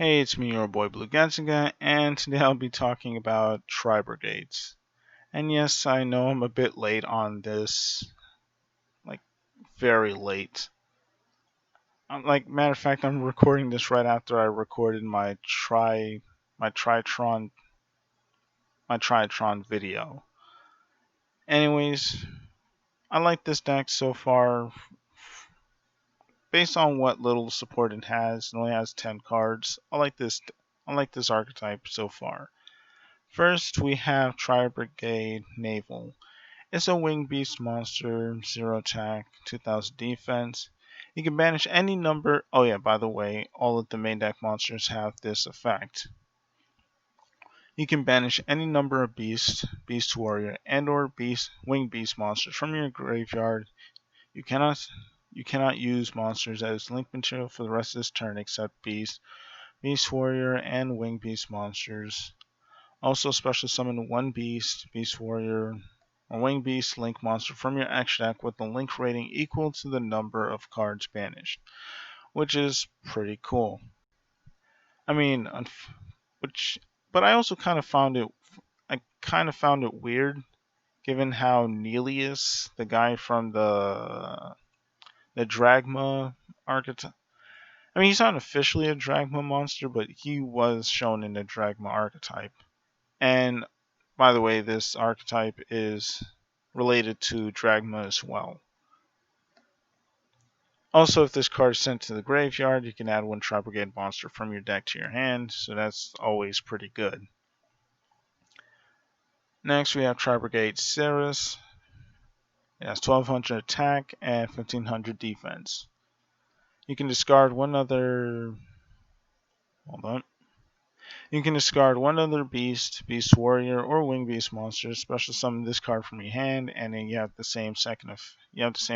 Hey, it's me, your boy Blue Gansiga, and today I'll be talking about Tribrigades. And yes, I know I'm a bit late on this, like very late. Matter of fact, I'm recording this right after I recorded my Tritron, my Tritron video. Anyways, I like this deck so far. Based on what little support it only has 10 cards. I like this archetype so far. First, we have Tribrigade Naval. It's a winged beast monster, 0 attack, 2000 defense. You can banish any number. Oh, yeah, by the way, all of the main deck monsters have this effect. You can banish any number of beast warrior, and/or winged beast monsters from your graveyard. You cannot you cannot use monsters as link material for the rest of this turn except beast warrior, and winged beast monsters. Also, special summon one beast warrior, or winged beast link monster from your action deck with a link rating equal to the number of cards banished, which is pretty cool. I mean, which, but I also kind of found it weird, given how Nelius, the guy from the Dragma archetype. I mean, he's not officially a Dragma monster, but he was shown in the Dragma archetype. And by the way, this archetype is related to Dragma as well. Also, if this card is sent to the graveyard, you can add one Tribrigade monster from your deck to your hand, so that's always pretty good. Next, we have Tribrigade Ceres. It has 1200 attack and 1500 defense. You can discard one other. Hold on. You can discard one other beast warrior, or winged beast monster. Special summon this card from your hand, and then you have the same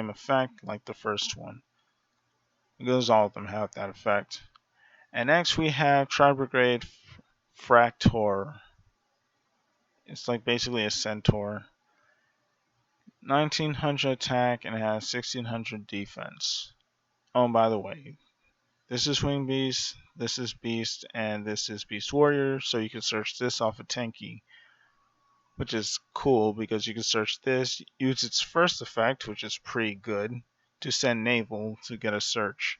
effect like the first one. Because all of them have that effect. And next we have Tribrigade Fractor. It's like basically a centaur. 1900 attack and it has 1600 defense. Oh, and by the way, this is Winged Beast, this is Beast, and this is Beast Warrior. So you can search this off of Tenki, which is cool because you can search this, use its first effect, which is pretty good, to send Naval to get a search.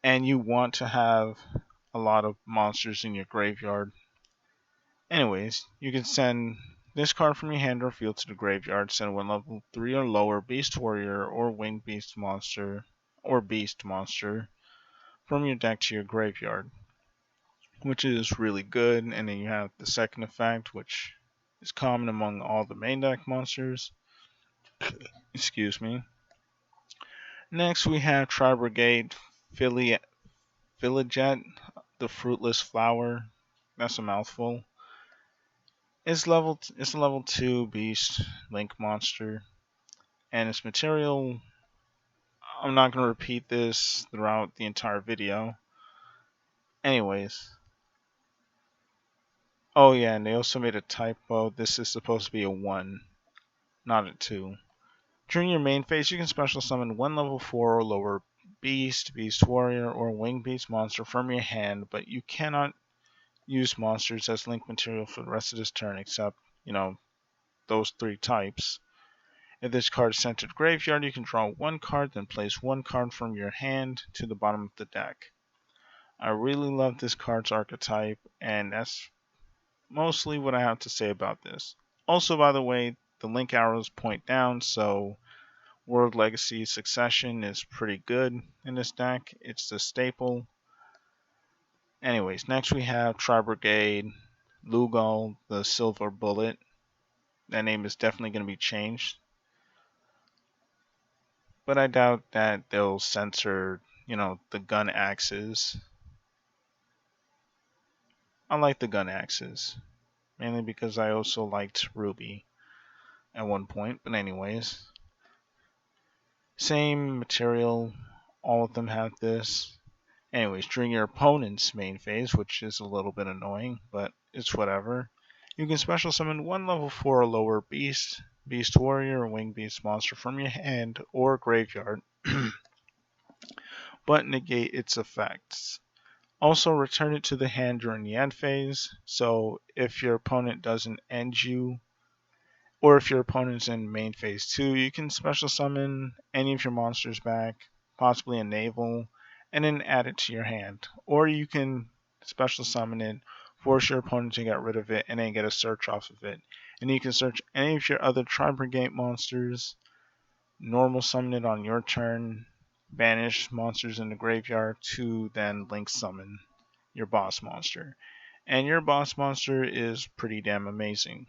And you want to have a lot of monsters in your graveyard. Anyways, you can send this card from your hand or field to the graveyard. Send one level 3 or lower Beast Warrior or Winged Beast monster from your deck to your graveyard, which is really good. And then you have the second effect, which is common among all the main deck monsters. Excuse me. Next, we have Tribrigade Philijet, the Fruitless Flower. That's a mouthful. It's a level 2 beast link monster, and its material, I'm not going to repeat this throughout the entire video. Anyways. Oh yeah, and they also made a typo. This is supposed to be a 1, not a 2. During your main phase, you can special summon one level 4 or lower beast warrior, or winged beast monster from your hand, but you cannot use monsters as link material for the rest of this turn except, those 3 types. If this card is sent to the graveyard, you can draw one card, then place one card from your hand to the bottom of the deck. I really love this card's archetype, and that's mostly what I have to say about this. Also, by the way, the link arrows point down, so World Legacy Succession is pretty good in this deck. It's the staple. Anyways, next we have Tribrigade Lugal, the Silver Bullet. That name is definitely going to be changed, but I doubt that they'll censor, the gun axes. I like the gun axes, mainly because I also liked Ruby at one point, but anyways. Same material, all of them have this. Anyways, during your opponent's main phase, which is a little bit annoying, but it's whatever, you can special summon one level 4 or lower beast warrior, or winged beast monster from your hand or graveyard, but negate its effects. Also, return it to the hand during the end phase. So if your opponent doesn't end you, or if your opponent's in main phase 2, you can special summon any of your monsters back, possibly a naval, and then add it to your hand. Or you can special summon it, force your opponent to get rid of it, and then get a search off of it. And you can search any of your other Tribrigade monsters, normal summon it on your turn, banish monsters in the graveyard to then link summon your boss monster. And your boss monster is pretty damn amazing.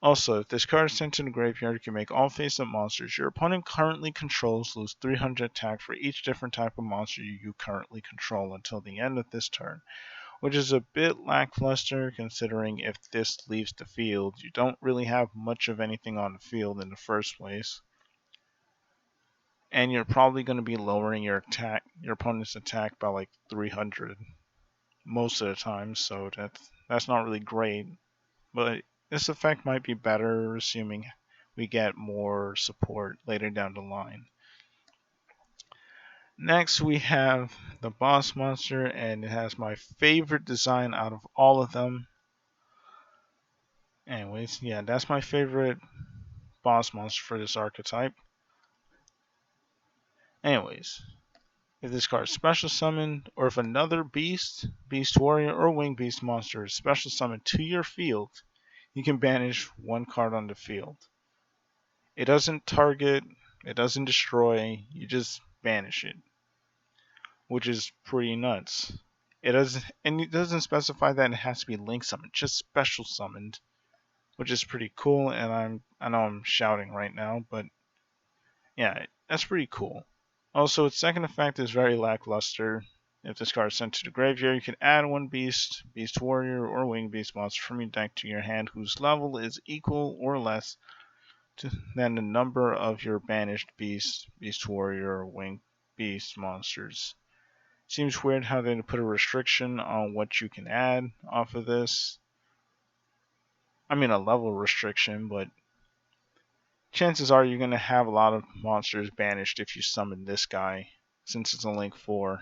Also, if this card is sent to the graveyard, you can make all face-up monsters your opponent currently controls lose 300 attack for each different type of monster you currently control until the end of this turn, which is a bit lackluster considering if this leaves the field, you don't really have much of anything on the field in the first place. And you're probably going to be lowering your opponent's attack by like 300 most of the time, so that's not really great. But this effect might be better assuming we get more support later down the line. Next we have the boss monster, and it has my favorite design out of all of them. Anyways, yeah, that's my favorite boss monster for this archetype. Anyways, if this card is special summoned, or if another beast, beast warrior, or winged beast monster is special summoned to your field, you can banish one card on the field. It doesn't target, it doesn't destroy, you just banish it, which is pretty nuts. It doesn't specify that it has to be link summoned, just special summoned, which is pretty cool. And I know I'm shouting right now, but yeah, that's pretty cool. Also, its second effect is very lackluster. If this card is sent to the graveyard, you can add one beast, beast warrior, or winged beast monster from your deck to your hand whose level is equal or less than the number of your banished beast, beast warrior, or winged beast monsters. Seems weird how they put a restriction on what you can add off of this. I mean, a level restriction, but chances are you're going to have a lot of monsters banished if you summon this guy, since it's a link 4.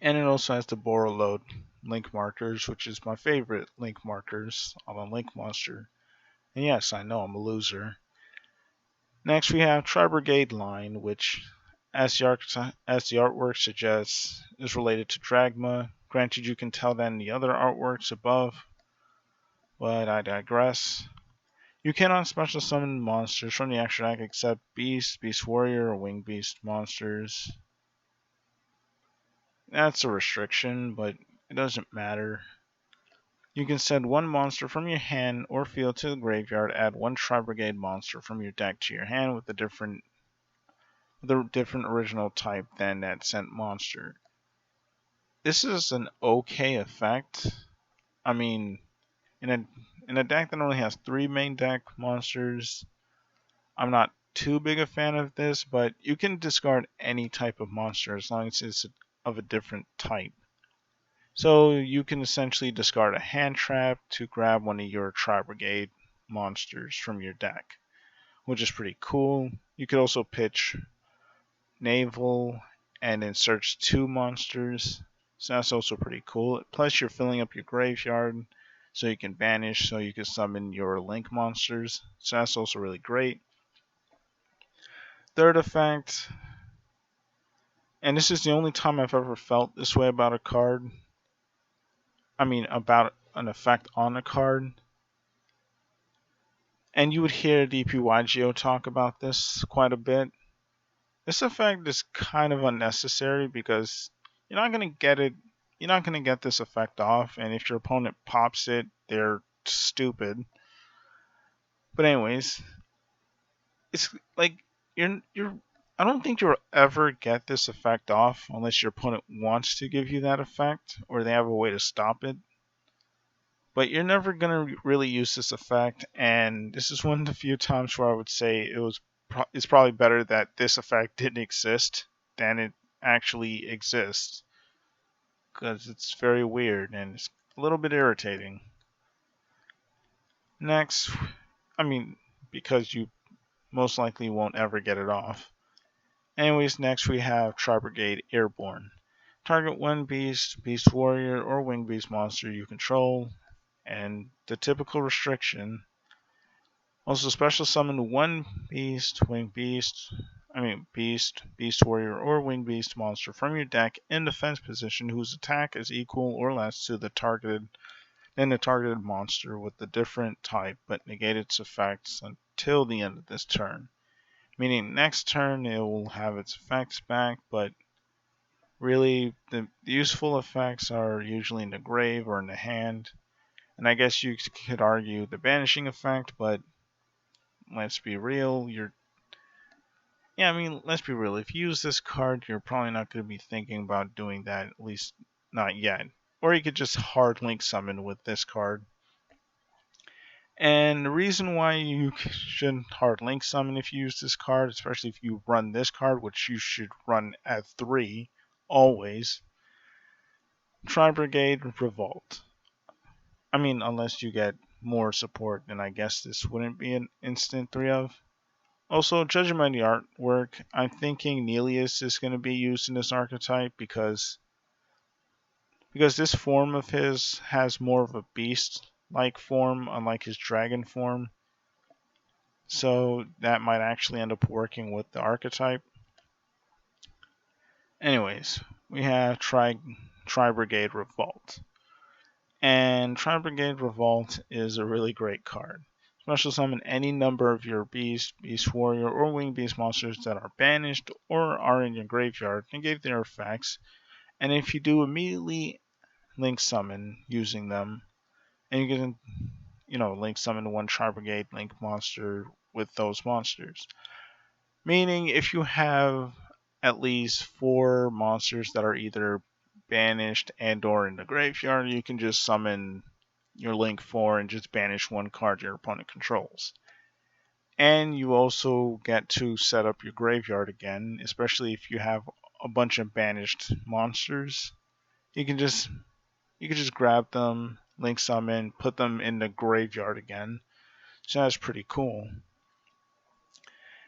And it also has the Borreload link markers, which is my favorite link markers on a link monster. And yes, I know I'm a loser. Next we have Tribrigade line, which, as the artwork suggests, is related to Dragma. Granted, you can tell that in the other artworks above, but I digress. You cannot special summon monsters from the extra deck except Beast, Beast Warrior, or Winged Beast monsters. That's a restriction, but it doesn't matter. You can send one monster from your hand or field to the graveyard, add one Tribrigade monster from your deck to your hand with a different original type than that sent monster. This is an okay effect. I mean, in a deck that only has 3 main deck monsters, I'm not too big a fan of this, but you can discard any type of monster as long as it's of a different type. So you can essentially discard a hand trap to grab one of your Tribrigade monsters from your deck, which is pretty cool. You could also pitch naval and then search 2 monsters, so that's also pretty cool. Plus you're filling up your graveyard so you can banish, so you can summon your link monsters, so that's also really great. Third effect, and this is the only time I've ever felt this way about a card, about an effect on a card, and you would hear DPYGO talk about this quite a bit. This effect is kind of unnecessary because you're not going to get it. You're not going to get this effect off, and if your opponent pops it, they're stupid. But anyways, it's like you're. I don't think you'll ever get this effect off unless your opponent wants to give you that effect or they have a way to stop it. But you're never going to really use this effect, and this is one of the few times where I would say it's probably better that this effect didn't exist than it actually exists, because it's very weird and it's a little bit irritating. Next, because you most likely won't ever get it off. Anyways, next we have Tribrigade Airborne. Target one beast, beast warrior, or winged beast monster you control, and the typical restriction. Also special summon one beast, beast warrior, or winged beast monster from your deck in defense position whose attack is equal or less to the targeted monster with a different type but negate its effects until the end of this turn. Meaning next turn it will have its effects back, but really the useful effects are usually in the grave or in the hand. And I guess you could argue the banishing effect, but let's be real, let's be real. If you use this card, you're probably not going to be thinking about doing that, at least not yet. Or you could just hard link summon with this card. And the reason why you shouldn't hard link summon if you use this card, especially if you run this card, which you should run at 3 always, Tribrigade Revolt. Unless you get more support, then I guess this wouldn't be an instant 3 of. Also, judging by the artwork, I'm thinking Nelius is going to be used in this archetype because this form of his has more of a beast-like form, unlike his dragon form. So that might actually end up working with the archetype. Anyways, we have Tribrigade Revolt. And Tribrigade Revolt is a really great card. Special summon any number of your beast warrior, or winged beast monsters that are banished or are in your graveyard, negate their effects. And if you do, immediately link summon using them. And you can, link summon one Tribrigade link monster with those monsters. Meaning, if you have at least 4 monsters that are either banished and or in the graveyard, you can just summon your link 4 and just banish one card your opponent controls. And you also get to set up your graveyard again, especially if you have a bunch of banished monsters. You can just grab them, link summon, put them in the graveyard again. So that's pretty cool.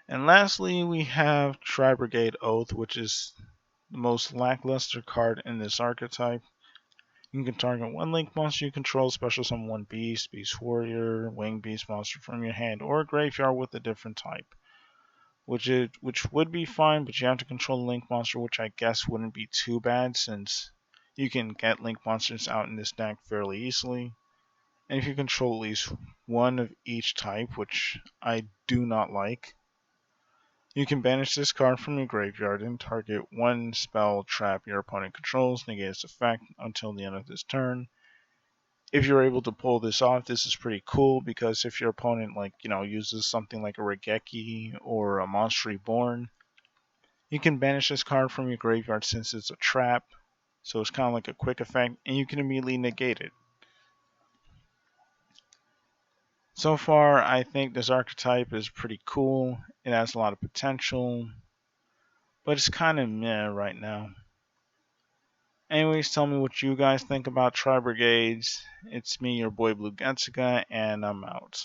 And lastly, we have Tribrigade Oath, which is the most lackluster card in this archetype. You can target one link monster you control, special summon one beast warrior, winged beast monster from your hand, or a graveyard with a different type. Which would be fine, but you have to control a link monster, which I guess wouldn't be too bad since you can get link monsters out in this deck fairly easily. And if you control at least one of each type, which I do not like, you can banish this card from your graveyard and target one spell trap your opponent controls, negate its effect until the end of this turn. If you're able to pull this off, this is pretty cool because if your opponent uses something like a Regeki or a Monster Reborn, you can banish this card from your graveyard since it's a trap. So it's kind of like a quick effect and you can immediately negate it. So far, I think this archetype is pretty cool. It has a lot of potential, but it's kind of meh right now. Anyways, tell me what you guys think about Tribrigades. It's me, your boy Blue Getsuga, and I'm out.